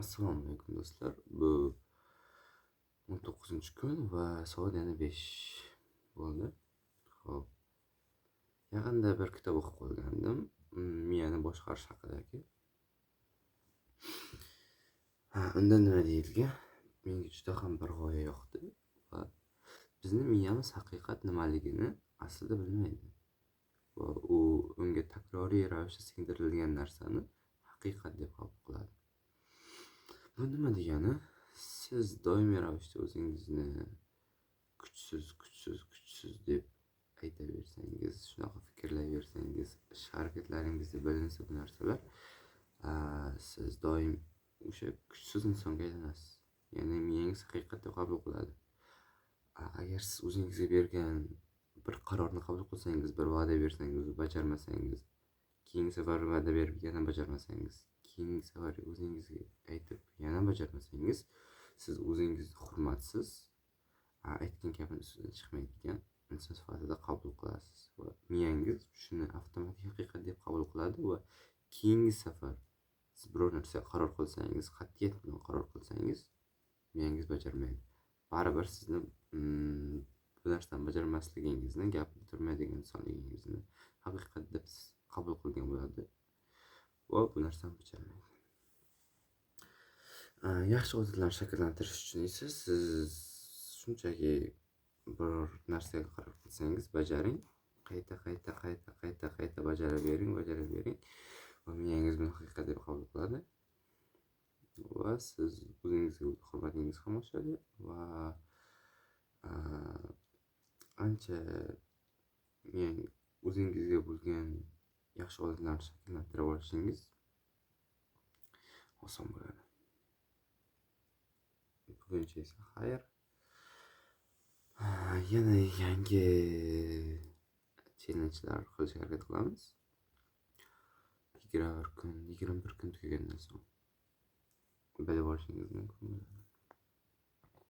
Assalomu alaykum do'stlar. Bu 19-kun va soat yana 5 bo'ldi. Xo'p, yaqinda bir kitob o'qib qolgandim. Miyani boshqarish haqidagi. Unda nima deyilgan? Menga juda ham bir g'oya yoqdi va bizning miyamiz haqiqat nimaligini aslida bilmaydi. Va u unga takroriy ravishda singdirilgan narsani haqiqat deb qabul qiladi. Bu nima degani? Siz doimiy ravishda o'zingizni kuchsiz deb aytaversangiz, shunaqa fikrlayversangiz, ish-harakatlaringizda bilinsa bu narsalar, siz doim o'sha kuchsiz insonga aylanasiz. Ya'ni miyangiz haqiqat deb qabul qiladi. Agar siz o'zingizga bergan bir qarorni qabul qilsangiz, bir va'da bersangiz, bajarmasangiz, keyingi safar va'da berib yana bajarmasangiz, keyingi safar o'zingizga aytib yana bajarmasangiz, siz o'zingizni hurmatsiz, aytgan gapini ustidan chiqmaydigan inson sifatida qabul qilasiz va miyangiz shuni avtomatik haqiqat deb qabul qiladi va keyingi safar siz biror narsaga qaror qilsangiz, qat'iyat bilan qaror qilsangiz, miyangiz bajarmaydi. Baribir sizni bu narsani bajarmasligingizni, gapni turmaydigan insonligingizni haqiqat deb qabul qilgan bo'ladi va bu narsani bajarmaydi. Yaxshi odatlarni shakllantirish uchun esa siz shunchaki biror narsaga qaror qilsangiz bajaring, qayta bajaravering va miyangiz buni haqiqat deb qabul qiladi va siz o'zingizga hurmatingiz ham oshadi va ancha o'zingizga bo'lgan yaxshi odatlarni shakllantirib olishingiz oson bo'ladi. Buguncha esa xayr. Yana yangi challenge'lar qilishga harakat qilamiz. 21 kun tugagandan so'ng bilib olishingiz mumkin bo'ladi.